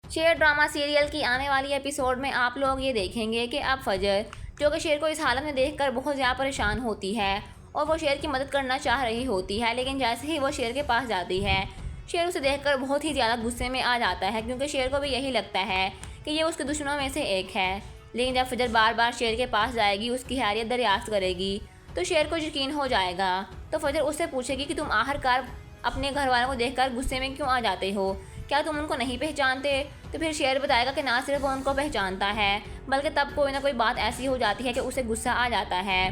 शेर drama serial की आने वाली एपिसोड में आप लोग ये देखेंगे कि अब फजर, जो कि शेर को इस हालत में देखकर बहुत ज़्यादा परेशान होती है और वो शेर की मदद करना चाह रही होती है, लेकिन जैसे ही वो शेर के पास जाती है, शेर उसे देखकर बहुत ही ज़्यादा गुस्से में आ जाता है, क्योंकि शेर को भी यही लगता है कि ये उसके दुश्मनों में से एक है। लेकिन जब फजर बार बार शेर के पास जाएगी, उसकी हैरियत दरियाफ्त करेगी, तो शेर को यकीन हो जाएगा। तो फजर उससे पूछेगी कि तुम आखिरकार अपने घर वालों को देखकर गुस्से में क्यों आ जाते हो, क्या तुम उनको नहीं पहचानते? तो फिर शेर बताएगा कि ना सिर्फ वो उनको पहचानता है, बल्कि तब कोई ना कोई बात ऐसी हो जाती है कि उसे गुस्सा आ जाता है।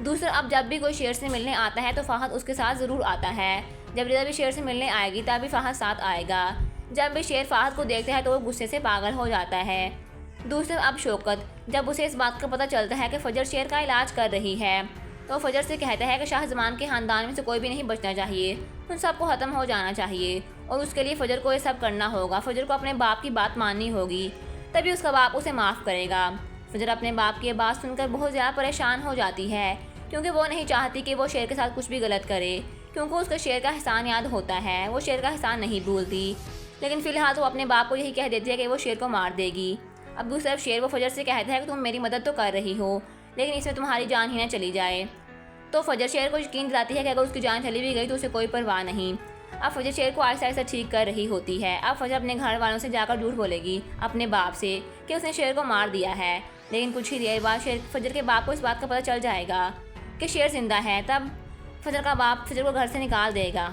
दूसरा, अब जब भी कोई शेर से मिलने आता है तो फ़हद उसके साथ ज़रूर आता है। जब रिदा भी शेर से मिलने आएगी तब भी फ़हद साथ आएगा। जब भी शेर फ़हद को देखता है तो वो गुस्से से पागल हो जाता है। दूसरा, अब शौकत, जब उसे इस बात का पता चलता है कि फजर शेर का इलाज कर रही है, तो फजर से कहता है कि शाहजमान के ख़ानदान में से कोई भी नहीं बचना चाहिए, उन सबको ख़त्म हो जाना चाहिए और उसके लिए फजर को ये सब करना होगा। फजर को अपने बाप की बात माननी होगी, तभी उसका बाप उसे माफ़ करेगा। फजर अपने बाप की ये बात सुनकर बहुत ज़्यादा परेशान हो जाती है, क्योंकि वो नहीं चाहती कि वो शेर के साथ कुछ भी गलत करे, क्योंकि उसको शेर का एहसान याद होता है, वो शेर का एहसान नहीं भूलती। लेकिन फ़िलहाल वो अपने बाप को यही कह देती है कि वो शेर को मार देगी। अब दूसरी तरफ शेर वो फजर से कहता है कि तुम मेरी मदद तो कर रही हो, लेकिन इसमें तुम्हारी जान ही ना चली जाए। तो फजर शेर को यकीन दिलाती है कि अगर उसकी जान चली भी गई तो उसे कोई परवाह नहीं। अब फजर शेर को आहिस्ता आहिस्ता ठीक कर रही होती है। अब फजर अपने घर वालों से जाकर झूठ बोलेगी अपने बाप से कि उसने शेर को मार दिया है, लेकिन कुछ ही देर बाद फजर के बाप को इस बात का पता चल जाएगा कि शेर जिंदा है। तब फजर का बाप फजर को घर से निकाल देगा।